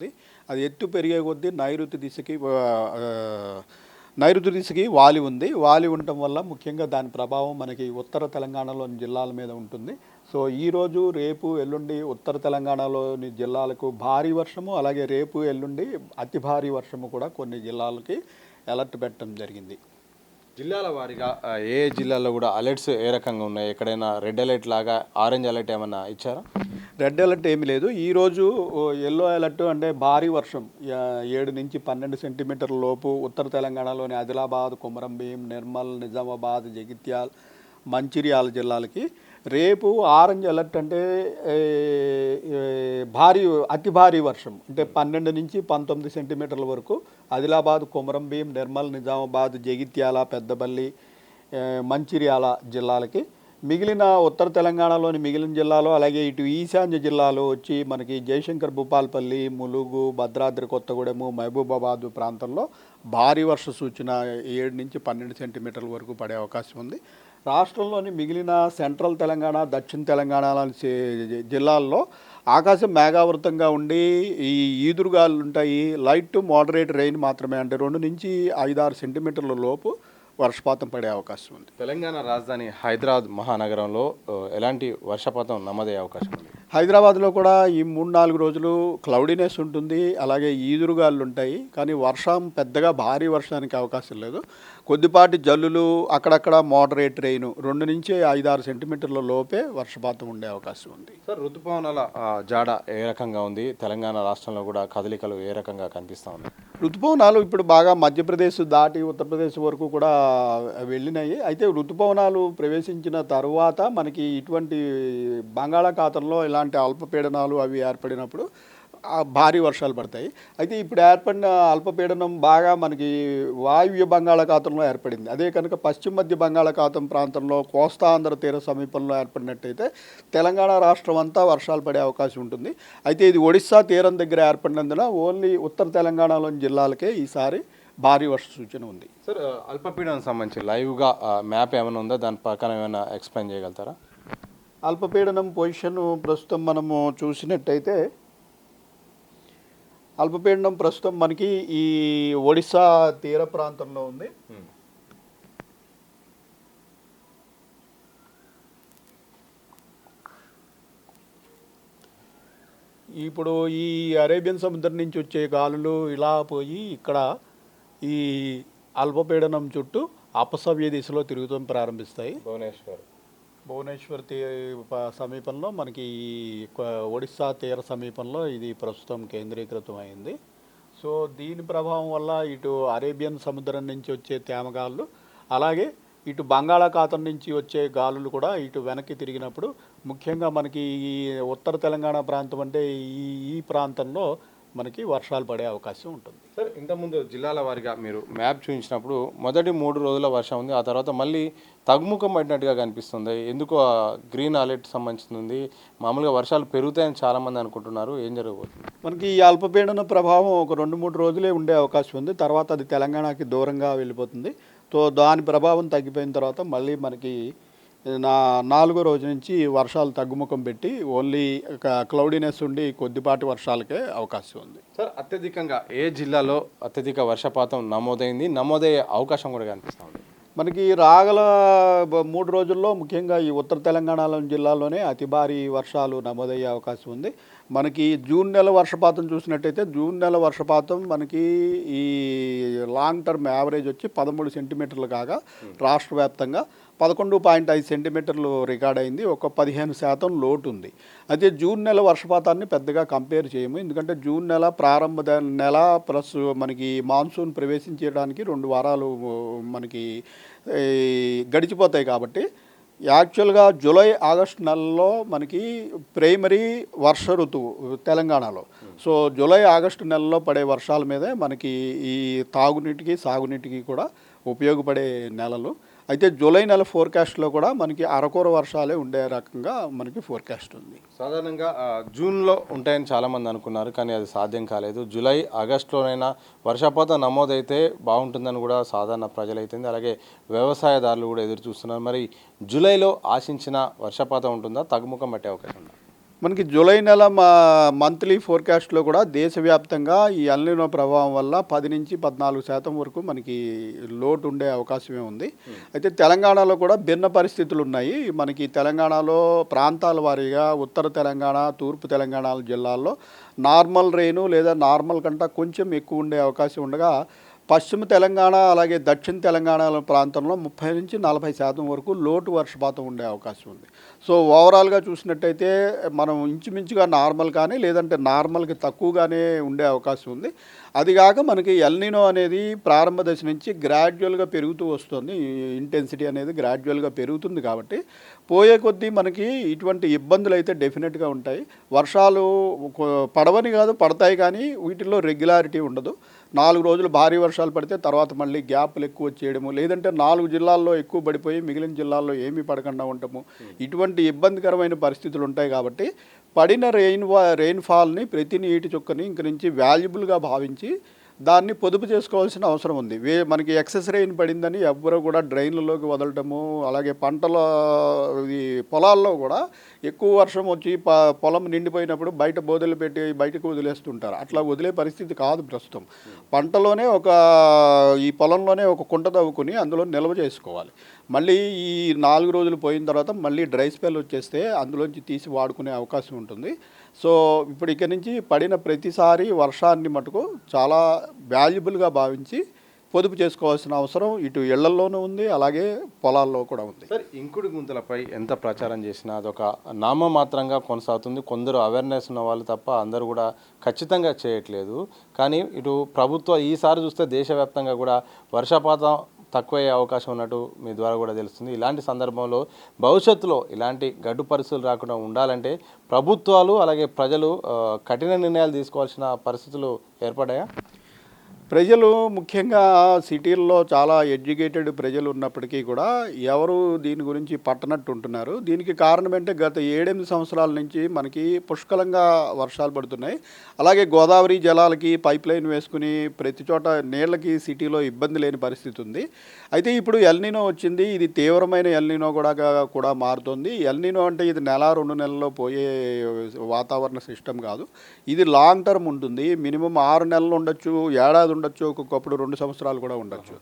అది ఎత్తు పెరిగే కొద్దీ నైరుతి దిశకి వాలి ఉంది. వాలి ఉండటం వల్ల ముఖ్యంగా దాని ప్రభావం మనకి ఉత్తర తెలంగాణలోని జిల్లాల మీద ఉంటుంది. సో ఈరోజు, రేపు, ఎల్లుండి ఉత్తర తెలంగాణలోని జిల్లాలకు భారీ వర్షము, అలాగే రేపు, ఎల్లుండి అతి భారీ వర్షము కూడా కొన్ని జిల్లాలకి అలర్ట్ పెట్టడం జరిగింది. జిల్లాల వారీగా ఏ జిల్లాల్లో కూడా అలర్ట్స్ ఏ రకంగా ఉన్నాయి? ఎక్కడైనా రెడ్ అలర్ట్ లాగా ఆరెంజ్ అలర్ట్ ఏమన్నా ఇచ్చారా? రెడ్ అలర్ట్ ఏమీ లేదు. ఈరోజు ఎల్లో అలర్ట్ అంటే భారీ వర్షం 7 నుంచి 12 సెంటీమీటర్ల లోపు ఉత్తర తెలంగాణలోని ఆదిలాబాద్, కొమరంభీం, నిర్మల్, నిజామాబాద్, జగిత్యాల్, మంచిర్యాల జిల్లాలకి. రేపు ఆరెంజ్ అలర్ట్ అంటే అతి భారీ వర్షం అంటే 12 నుంచి 19 సెంటీమీటర్ల వరకు ఆదిలాబాద్, కొమరంభీం, నిర్మల్, నిజామాబాద్, జగిత్యాల, పెద్దపల్లి, మంచిర్యాల జిల్లాలకి. మిగిలిన ఉత్తర తెలంగాణలోని మిగిలిన జిల్లాలో, అలాగే ఇటు ఈశాన్య జిల్లాలో వచ్చి మనకి జయశంకర్, భూపాల్పల్లి, ములుగు, భద్రాద్రి కొత్తగూడెము, మహబూబాబాద్ ప్రాంతంలో భారీ వర్ష సూచన 7 నుంచి 12 సెంటీమీటర్ల వరకు పడే అవకాశం ఉంది. రాష్ట్రంలోని మిగిలిన సెంట్రల్ తెలంగాణ, దక్షిణ తెలంగాణ జిల్లాల్లో ఆకాశం మేఘావృతంగా ఉండి ఈ ఈదురుగాలు ఉంటాయి. లైట్ టు మోడరేట్ రెయిన్ మాత్రమే, అంటే 2 నుంచి 5-6 సెంటీమీటర్ల లోపు వర్షపాతం పడే అవకాశం ఉంది. తెలంగాణ రాజధాని హైదరాబాద్ మహానగరంలో ఎలాంటి వర్షపాతం నమోదయ్యే అవకాశం ఉంది? హైదరాబాద్లో కూడా ఈ 3-4 రోజులు క్లౌడీనెస్ ఉంటుంది, అలాగే ఈదురుగాలు ఉంటాయి. కానీ వర్షం పెద్దగా భారీ వర్షానికి అవకాశం లేదు. కొద్దిపాటి జల్లులు, అక్కడక్కడ మోడరేట్ రెయిన్, 2 నుంచి 5-6 సెంటీమీటర్ల లోపే వర్షపాతం ఉండే అవకాశం ఉంది. సార్, ఋతుపవనాల జాడ ఏ రకంగా ఉంది? తెలంగాణ రాష్ట్రంలో కూడా కదలికలు ఏ రకంగా కనిపిస్తూ ఉన్నాయి? ఋతుపవనాలు ఇప్పుడు బాగా మధ్యప్రదేశ్ దాటి ఉత్తరప్రదేశ్ వరకు కూడా వెళ్ళినాయి. అయితే ఋతుపవనాలు ప్రవేశించిన తర్వాత మనకి ఇటువంటి బంగాళాఖాతంలో ఇలాంటి అల్పపీడనాలు అవి ఏర్పడినప్పుడు భారీ వర్షాలు పడతాయి. అయితే ఇప్పుడు ఏర్పడిన అల్పపీడనం బాగా మనకి వాయువ్య బంగాళాఖాతంలో ఏర్పడింది. అదే కనుక పశ్చిమ మధ్య బంగాళాఖాతం ప్రాంతంలో కోస్తాంధ్ర తీర సమీపంలో ఏర్పడినట్టయితే తెలంగాణ రాష్ట్రం అంతా వర్షాలు పడే అవకాశం ఉంటుంది. అయితే ఇది ఒడిశా తీరం దగ్గర ఏర్పడినందున ఓన్లీ ఉత్తర తెలంగాణలోని జిల్లాలకే ఈసారి భారీ వర్ష సూచన ఉంది. సార్, అల్పపీడనం సంబంధించి లైవ్గా మ్యాప్ ఏమైనా ఉందా? దాని ప్రకారం ఏమైనా ఎక్స్ప్లెయిన్ చేయగలుగుతారా? అల్పపీడనం పొజిషన్ ప్రస్తుతం మనము చూసినట్టయితే అల్పపీడనం ప్రస్తుతం మనకి ఈ ఒడిశా తీర ప్రాంతంలో ఉంది. ఇప్పుడు ఈ అరేబియన్ సముద్రం నుంచి వచ్చే గాలులు ఇలా పోయి ఇక్కడ ఈ అల్పపీడనం చుట్టూ అపసవ్య దిశలో తిరుగుతూ ప్రారంభిస్తాయి. భువనేశ్వర్ సమీపంలో మనకి ఒడిశా తీర సమీపంలో ఇది ప్రస్తుతం కేంద్రీకృతం అయింది. సో దీని ప్రభావం వల్ల ఇటు అరేబియన్ సముద్రం నుంచి వచ్చే తేమగాళ్ళు, అలాగే ఇటు బంగాళాఖాతం నుంచి వచ్చే గాలులు కూడా ఇటు వెనక్కి తిరిగినప్పుడు ముఖ్యంగా మనకి ఈ ఉత్తర తెలంగాణ ప్రాంతం అంటే ఈ ప్రాంతంలో మనకి వర్షాలు పడే అవకాశం ఉంటుంది. సార్, ఇంతకుముందు జిల్లాల వారీగా మీరు మ్యాప్ చూపించినప్పుడు మొదటి 3 రోజుల వర్షం ఉంది, ఆ తర్వాత మళ్ళీ తగ్గుముఖం పడినట్టుగా కనిపిస్తుంది. ఎందుకు గ్రీన్ అలర్ట్ సంబంధించింది? మామూలుగా వర్షాలు పెరుగుతాయని చాలామంది అనుకుంటున్నారు. ఏం జరగబోతుంది? మనకి ఈ అల్పపీడన ప్రభావం ఒక 2-3 రోజులే ఉండే అవకాశం ఉంది. తర్వాత అది తెలంగాణకి దూరంగా వెళ్ళిపోతుంది. సో దాని ప్రభావం తగ్గిపోయిన తర్వాత మళ్ళీ మనకి 4వ రోజు నుంచి వర్షాలు తగ్గుముఖం పెట్టి ఓన్లీ క్లౌడీనెస్ ఉండి కొద్దిపాటి వర్షాలకే అవకాశం ఉంది. సార్, అత్యధికంగా ఏ జిల్లాలో అత్యధిక వర్షపాతం నమోదయ్యే అవకాశం కూడా కనిపిస్తుంది? మనకి రాగల 3 రోజుల్లో ముఖ్యంగా ఈ ఉత్తర తెలంగాణలోని జిల్లాలోనే అతి భారీ వర్షాలు నమోదయ్యే అవకాశం ఉంది. మనకి జూన్ నెల వర్షపాతం చూసినట్టయితే జూన్ నెల వర్షపాతం మనకి ఈ లాంగ్ టర్మ్ యావరేజ్ వచ్చి 13 సెంటీమీటర్లు కాగా రాష్ట్ర వ్యాప్తంగా 11.5 సెంటీమీటర్లు రికార్డ్ అయింది. ఒక 15% లోటు ఉంది. అయితే జూన్ నెల వర్షపాతాన్ని పెద్దగా కంపేర్ చేయము, ఎందుకంటే జూన్ నెల ప్రారంభ నెల ప్లస్ మనకి మాన్సూన్ ప్రవేశించడానికి 2 వారాలు మనకి గడిచిపోతాయి. కాబట్టి యాక్చువల్గా జూలై, ఆగస్టు నెలలో మనకి ప్రైమరీ వర్ష ఋతువు తెలంగాణలో. సో జూలై, ఆగస్టు నెలలో పడే వర్షాల మీదే మనకి ఈ తాగునీటికి, సాగునీటికి కూడా ఉపయోగపడే నెలలు. అయితే జూలై నెల ఫోర్కాస్ట్లో కూడా మనకి అరకొర వర్షాలే ఉండే రకంగా మనకి ఫోర్కాస్ట్ ఉంది. సాధారణంగా జూన్లో ఉంటాయని చాలామంది అనుకున్నారు, కానీ అది సాధ్యం కాలేదు. జూలై, ఆగస్టులోనైనా వర్షపాతం నమోదైతే బాగుంటుందని కూడా సాధారణ ప్రజలైతే, అలాగే వ్యవసాయదారులు కూడా ఎదురు చూస్తున్నారు. మరి జూలైలో ఆశించిన వర్షపాతం ఉంటుందా? తగ్గుముఖం పట్టే అవకాశం ఉందా? మనకి జూలై నెల మంత్లీ ఫోర్కాస్ట్లో కూడా దేశవ్యాప్తంగా ఈ ఎల్నినో ప్రభావం వల్ల 10 నుంచి 14% వరకు మనకి లోటు ఉండే అవకాశమే ఉంది. అయితే తెలంగాణలో కూడా భిన్న పరిస్థితులు ఉన్నాయి. మనకి తెలంగాణలో ప్రాంతాల వారీగా ఉత్తర తెలంగాణ, తూర్పు తెలంగాణ జిల్లాల్లో నార్మల్ రెయిను లేదా నార్మల్ కంటే కొంచెం ఎక్కువ ఉండే అవకాశం ఉండగా, పశ్చిమ తెలంగాణ అలాగే దక్షిణ తెలంగాణ ప్రాంతంలో 30 నుంచి 40% వరకు లోటు వర్షపాతం ఉండే అవకాశం ఉంది. సో ఓవరాల్గా చూసినట్టయితే మనం ఇంచుమించుగా నార్మల్ కానీ లేదంటే నార్మల్కి తక్కువగానే ఉండే అవకాశం ఉంది. అదిగాక మనకి ఎల్నినో అనేది ప్రారంభ దశ నుంచి గ్రాడ్యువల్గా పెరుగుతూ వస్తుంది. ఇంటెన్సిటీ అనేది గ్రాడ్యువల్గా పెరుగుతుంది కాబట్టి పోయే కొద్దీ మనకి ఇటువంటి ఇబ్బందులు అయితే డెఫినెట్గా ఉంటాయి. వర్షాలు పడవని కాదు, పడతాయి కానీ వీటిల్లో రెగ్యులారిటీ ఉండదు. 4 రోజులు భారీ వర్షాలు పడితే తర్వాత మళ్ళీ గ్యాప్లు ఎక్కువ వచ్చేయడము, లేదంటే 4 జిల్లాల్లో ఎక్కువ పడిపోయి మిగిలిన జిల్లాల్లో ఏమీ పడకుండా ఉండటము, ఇటువంటి ఇబ్బందికరమైన పరిస్థితులు ఉంటాయి. కాబట్టి పడిన రెయిన్ఫాల్ని ప్రతి నీటి చుక్కని ఇంక నుంచి వాల్యుబుల్గా భావించి దాన్ని పొదుపు చేసుకోవాల్సిన అవసరం ఉంది. మనకి ఎక్సెస్ రెయిన్ పడిందని ఎవ్వరూ కూడా డ్రైన్లలోకి వదలటము, అలాగే పంటల పొలాల్లో కూడా ఎక్కువ వర్షం వచ్చి పొలం నిండిపోయినప్పుడు బయట బోదెలు పెట్టి బయటకు వదిలేస్తుంటారు. అట్లా వదిలే పరిస్థితి కాదు ప్రస్తుతం. పంటలోనే ఈ పొలంలోనే ఒక కుంట తవ్వుకుని అందులో నిల్వ చేసుకోవాలి. మళ్ళీ ఈ 4 రోజులు పోయిన తర్వాత మళ్ళీ డ్రై స్పెల్ వచ్చేస్తే అందులోంచి తీసి వాడుకునే అవకాశం ఉంటుంది. సో ఇప్పుడు ఇక్కడి నుంచి పడిన ప్రతిసారి వర్షాన్ని మటుకు చాలా వాల్యుబుల్గా భావించి పొదుపు చేసుకోవాల్సిన అవసరం ఇటు ఇళ్లల్లోనూ ఉంది, అలాగే పొలాల్లో కూడా ఉంది. సార్, ఇంకుడు గుంతలపై ఎంత ప్రచారం చేసినా అదొక నామమాత్రంగా కొనసాగుతుంది. కొందరు అవేర్నెస్ ఉన్న వాళ్ళు తప్ప అందరూ కూడా ఖచ్చితంగా చేయట్లేదు. కానీ ఇటు ఈసారి చూస్తే దేశవ్యాప్తంగా కూడా వర్షపాతం తక్కువయ్యే అవకాశం ఉన్నట్టు మీ ద్వారా కూడా తెలుస్తుంది. ఇలాంటి సందర్భంలో భవిష్యత్తులో ఇలాంటి గడ్డు పరిస్థితులు రాకుండా ఉండాలంటే ప్రభుత్వాలు అలాగే ప్రజలు కఠిన నిర్ణయాలు తీసుకోవాల్సిన పరిస్థితులు ఏర్పడ్డాయా? ప్రజలు ముఖ్యంగా సిటీల్లో చాలా ఎడ్యుకేటెడ్ ప్రజలు ఉన్నప్పటికీ కూడా ఎవరు దీని గురించి పట్టనట్టు ఉంటున్నారు. దీనికి కారణం ఏంటంటే గత 7-8 సంవత్సరాల నుంచి మనకి పుష్కలంగా వర్షాలు పడుతున్నాయి. అలాగే గోదావరి జలాలకి పైప్ లైన్ వేసుకుని ప్రతి చోట నీళ్ళకి సిటీలో ఇబ్బంది లేని పరిస్థితి ఉంది. అయితే ఇప్పుడు ఎల్నినో వచ్చింది. ఇది తీవ్రమైన ఎల్నినో కూడా మారుతుంది. ఎల్నినో అంటే ఇది 1-2 నెలల్లో పోయే వాతావరణ సిస్టమ్ కాదు. ఇది లాంగ్ టర్మ్ ఉంటుంది. మినిమం 6 నెలలు ఉండొచ్చు, ఏడాది ఉండొచ్చు, ఒక్కొక్కప్పుడు 2 సంవత్సరాలు కూడా ఉండొచ్చు.